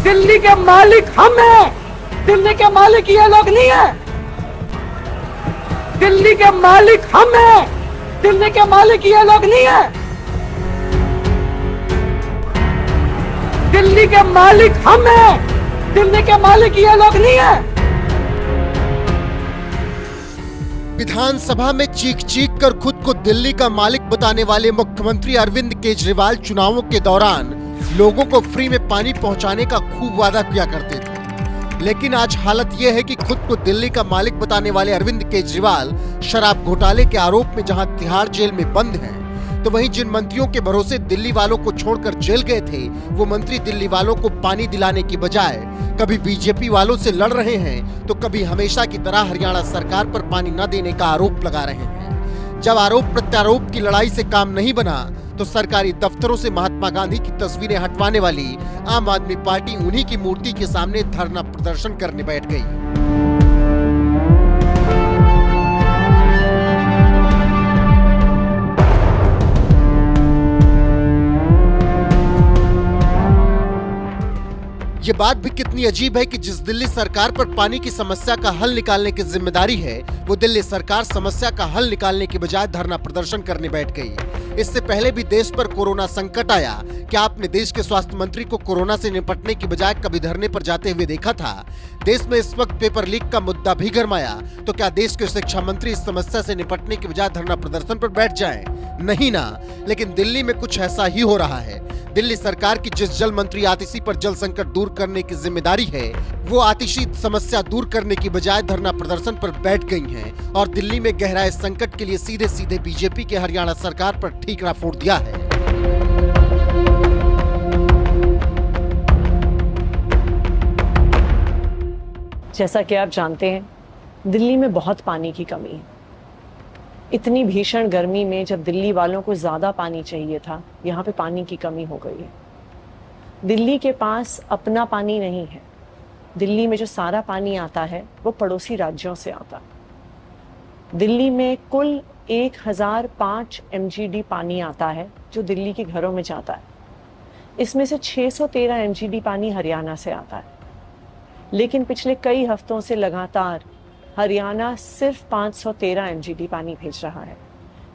दिल्ली के मालिक हम हैं, दिल्ली के मालिक ये लोग नहीं है। दिल्ली के मालिक हम हैं, दिल्ली के मालिक ये लोग नहीं है। दिल्ली के मालिक हम हैं, दिल्ली के मालिक ये लोग नहीं है। विधानसभा में चीख चीख कर खुद को दिल्ली का मालिक बताने वाले मुख्यमंत्री अरविंद केजरीवाल चुनावों के दौरान लोगों को फ्री में पानी पहुंचाने का खूब वादा किया करते थे। लेकिन आज हालत यह है कि खुद को दिल्ली का मालिक बताने वाले अरविंद केजरीवाल शराब घोटाले के आरोप में जहां तिहाड़ जेल में बंद हैं, तो वहीं जिन मंत्रियों के भरोसे दिल्ली वालों को छोड़कर जेल गए थे, वो मंत्री दिल्ली वालों को पानी दिलाने की बजाय कभी बीजेपी वालों से लड़ रहे हैं, तो कभी हमेशा की तरह हरियाणा सरकार पर पानी न देने का आरोप लगा रहे हैं। जब आरोप प्रत्यारोप की लड़ाई से काम नहीं बना, तो सरकारी दफ्तरों से महात्मा गांधी की तस्वीरें हटवाने वाली आम आदमी पार्टी उन्हीं की मूर्ति के सामने धरना प्रदर्शन करने बैठ गई। ये बात भी कितनी अजीब है कि जिस दिल्ली सरकार पर पानी की समस्या का हल निकालने की जिम्मेदारी है, वो दिल्ली सरकार समस्या का हल निकालने के बजाय धरना प्रदर्शन करने बैठ गई। इससे पहले भी देश पर कोरोना संकट आया, क्या आपने देश के स्वास्थ्य मंत्री को कोरोना से निपटने की बजाय कभी धरने पर जाते हुए देखा था? देश में इस वक्त पेपर लीक का मुद्दा भी गरमाया, तो क्या देश के शिक्षा मंत्री इस समस्या से निपटने की बजाय धरना प्रदर्शन पर बैठ जाएं? नहीं ना। लेकिन दिल्ली में कुछ ऐसा ही हो रहा है। दिल्ली सरकार की जिस जल मंत्री आतिशी पर जल संकट दूर करने की जिम्मेदारी है, वो आतिशी समस्या दूर करने की बजाय धरना प्रदर्शन पर बैठ गई हैं और दिल्ली में गहराए संकट के लिए सीधे सीधे बीजेपी के हरियाणा सरकार पर ठीकरा फोड़ दिया है। जैसा कि आप जानते हैं, दिल्ली में बहुत पानी की कमी है। इतनी भीषण गर्मी में जब दिल्ली वालों को ज़्यादा पानी चाहिए था, यहाँ पे पानी की कमी हो गई है। दिल्ली के पास अपना पानी नहीं है। दिल्ली में जो सारा पानी आता है वो पड़ोसी राज्यों से आता है। दिल्ली में कुल 1005 MGD पानी आता है जो दिल्ली के घरों में जाता है। इसमें से 613 MGD पानी हरियाणा से आता है। लेकिन पिछले कई हफ्तों से लगातार हरियाणा सिर्फ 513 MGD पानी भेज रहा है,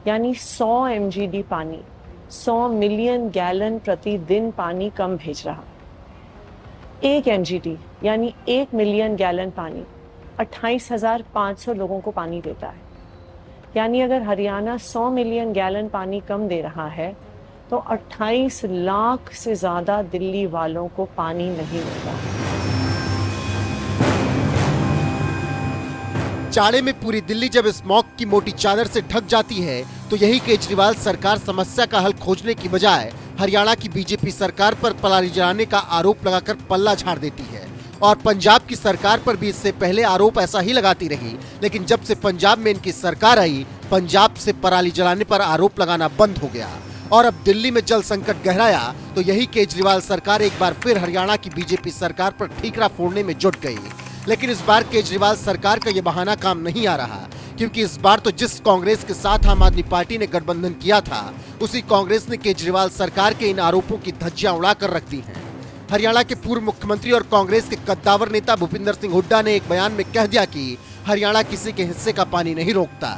यानी 100 MGD पानी, 100 मिलियन गैलन प्रतिदिन पानी कम भेज रहा है। 1 MGD यानी 1 मिलियन गैलन पानी 28,500 लोगों को पानी देता है। यानी अगर हरियाणा 100 मिलियन गैलन पानी कम दे रहा है, तो 28 लाख से ज़्यादा दिल्ली वालों को पानी नहीं मिलता। चाड़े में पूरी दिल्ली जब स्मॉग की मोटी चादर से ढक जाती है, तो यही केजरीवाल सरकार समस्या का हल खोजने की बजाय हरियाणा की बीजेपी सरकार पर पराली जलाने का आरोप लगाकर पल्ला झाड़ देती है। और पंजाब की सरकार पर भी इससे पहले आरोप ऐसा ही लगाती रही, लेकिन जब से पंजाब में इनकी सरकार आई, पंजाब से पराली जलाने पर आरोप लगाना बंद हो गया। और अब दिल्ली में जल संकट गहराया, तो यही केजरीवाल सरकार एक बार फिर हरियाणा की बीजेपी सरकार पर ठीकरा फोड़ने में जुट गई। लेकिन इस बार केजरीवाल सरकार का ये बहाना काम नहीं आ रहा, क्योंकि इस बार तो जिस कांग्रेस के साथ आम आदमी पार्टी ने गठबंधन किया था, उसी कांग्रेस ने केजरीवाल सरकार के इन आरोपों की धज्जियां उड़ाकर रख दी हैं। हरियाणा के पूर्व मुख्यमंत्री और कांग्रेस के कद्दावर नेता भूपिंदर सिंह हुड्डा ने एक बयान में कह दिया कि हरियाणा किसी के हिस्से का पानी नहीं रोकता।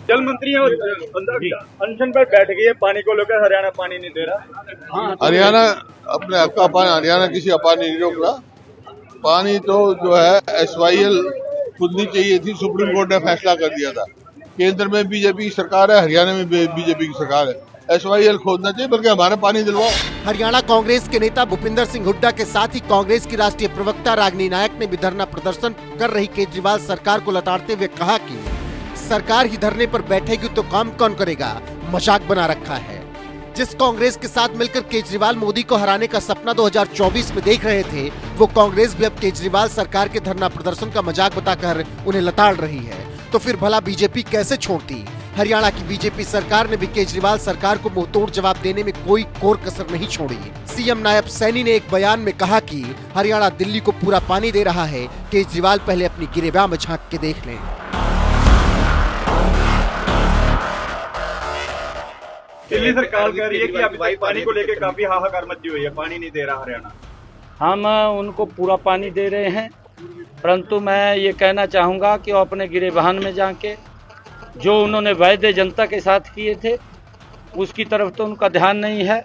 जल मंत्री अनशन पर बैठ गई है, पानी को लेकर हरियाणा पानी नहीं दे रहा। हरियाणा अपने हक का पानी, हरियाणा किसी का पानी नहीं रोक रहा। पानी तो जो है SYL खुदनी चाहिए थी, सुप्रीम कोर्ट ने फैसला कर दिया था। केंद्र में बीजेपी की सरकार है, हरियाणा में बीजेपी की सरकार है। SYL खोदना चाहिए, बल्कि हमारा पानी दिलवाओ। हरियाणा कांग्रेस के नेता भूपिंदर सिंह हुड्डा के साथ ही कांग्रेस की राष्ट्रीय प्रवक्ता रागिनी नायक ने भी धरना प्रदर्शन कर रही केजरीवाल सरकार को लताड़ते हुए कहा कि सरकार ही धरने पर बैठेगी तो काम कौन करेगा, मजाक बना रखा है। जिस कांग्रेस के साथ मिलकर केजरीवाल मोदी को हराने का सपना 2024 में देख रहे थे, वो कांग्रेस भी अब केजरीवाल सरकार के धरना प्रदर्शन का मजाक बताकर उन्हें लताड़ रही है। तो फिर भला बीजेपी कैसे छोड़ती? हरियाणा की बीजेपी सरकार ने भी केजरीवाल सरकार को मुंहतोड़ जवाब देने में कोई कोर कसर नहीं छोड़ी। सीएम नायब सैनी ने एक बयान में कहा कि हरियाणा दिल्ली को पूरा पानी दे रहा है, केजरीवाल पहले अपनी गिरेबान में झांक के देख लें। दिल्ली सरकार कह रही है कि अभी पानी को लेकर काफी हाहाकार मची हुई है, पानी नहीं दे रहा हरियाणा। हम उनको पूरा पानी दे रहे हैं, परंतु मैं ये कहना चाहूँगा कि वो अपने गिरेबान में जाके जो उन्होंने वायदे जनता के साथ किए थे उसकी तरफ तो उनका ध्यान नहीं है।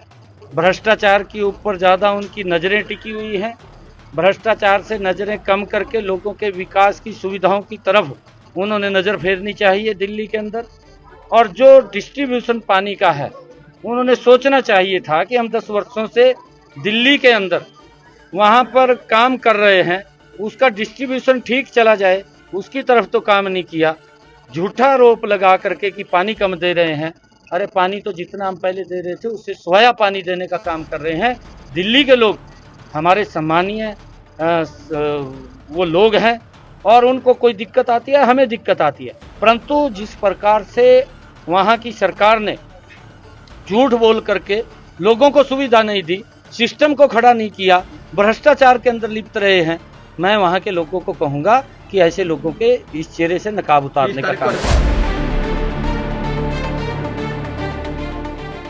भ्रष्टाचार के ऊपर ज़्यादा उनकी नज़रें टिकी हुई हैं। भ्रष्टाचार से नज़रें कम करके लोगों के विकास की सुविधाओं की तरफ उन्होंने नज़र फेरनी चाहिए दिल्ली के अंदर। और जो डिस्ट्रीब्यूशन पानी का है उन्होंने सोचना चाहिए था कि हम 10 वर्षों से दिल्ली के अंदर वहाँ पर काम कर रहे हैं, उसका डिस्ट्रीब्यूशन ठीक चला जाए, उसकी तरफ तो काम नहीं किया। झूठा आरोप लगा करके कि पानी कम दे रहे हैं। अरे पानी तो जितना हम पहले दे रहे थे उससे सोया पानी देने का काम कर रहे हैं। दिल्ली के लोग हमारे सम्मानीय वो लोग हैं और उनको कोई दिक्कत आती है, हमें दिक्कत आती है। परंतु जिस प्रकार से वहाँ की सरकार ने झूठ बोल करके लोगों को सुविधा नहीं दी, सिस्टम को खड़ा नहीं किया, भ्रष्टाचार के अंदर लिप्त रहे हैं, मैं वहाँ के लोगों को कहूँगा कि ऐसे लोगों के इस चेहरे से नकाब उतारने का काम।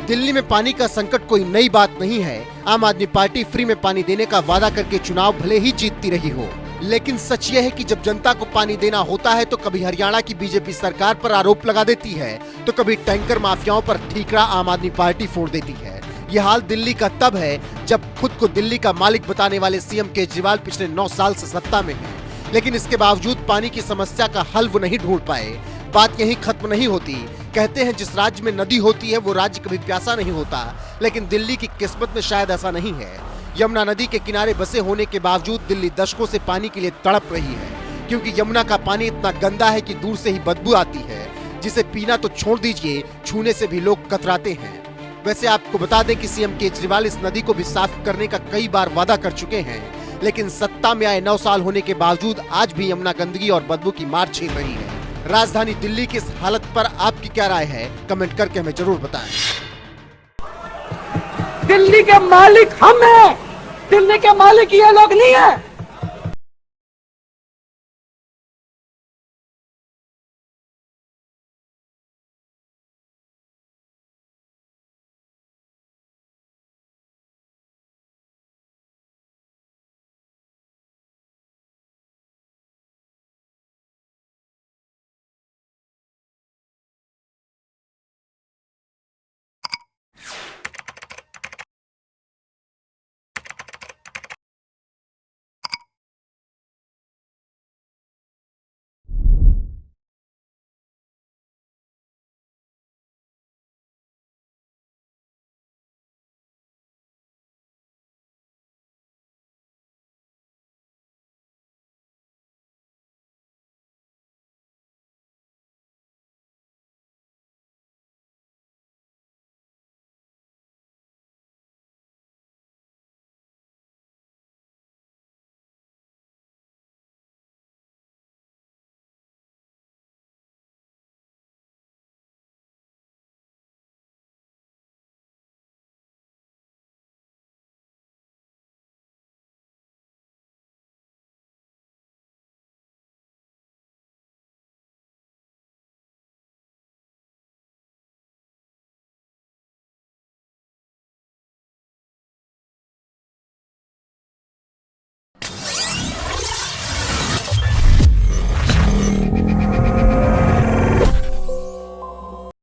दिल्ली में पानी का संकट कोई नई बात नहीं है। आम आदमी पार्टी फ्री में पानी देने का वादा करके चुनाव भले ही जीतती रही हो, लेकिन सच यह है कि जब जनता को पानी देना होता है तो कभी हरियाणा की बीजेपी सरकार पर आरोप लगा देती है तो कभी टैंकर माफियाओं पर ठीकरा आम आदमी पार्टी फोड़ देती है। यह हाल दिल्ली का तब है जब खुद को दिल्ली का मालिक बताने वाले सीएम केजरीवाल पिछले 9 साल से सत्ता में हैं, लेकिन इसके बावजूद पानी की समस्या का हल वो नहीं ढूंढ पाए। बात यहीं खत्म नहीं होती। कहते हैं जिस राज्य में नदी होती है वो राज्य कभी प्यासा नहीं होता, लेकिन दिल्ली की किस्मत में शायद ऐसा नहीं है। यमुना नदी के किनारे बसे होने के बावजूद दिल्ली दशकों से पानी के लिए तड़प रही है, क्योंकि यमुना का पानी इतना गंदा है कि दूर से ही बदबू आती है, जिसे पीना तो छोड़ दीजिए, छूने से भी लोग कतराते हैं। वैसे आपको बता दें कि सीएम केजरीवाल इस नदी को भी साफ करने का कई बार वादा कर चुके हैं, लेकिन सत्ता में आए 9 साल होने के बावजूद आज भी यमुना गंदगी और बदबू की मार झेल रही है। राजधानी दिल्ली की इस हालत पर आपकी क्या राय है, कमेंट करके हमें जरूर बताएं। दिल्ली के मालिक हम हैं, दिल्ली के मालिक ये लोग नहीं है।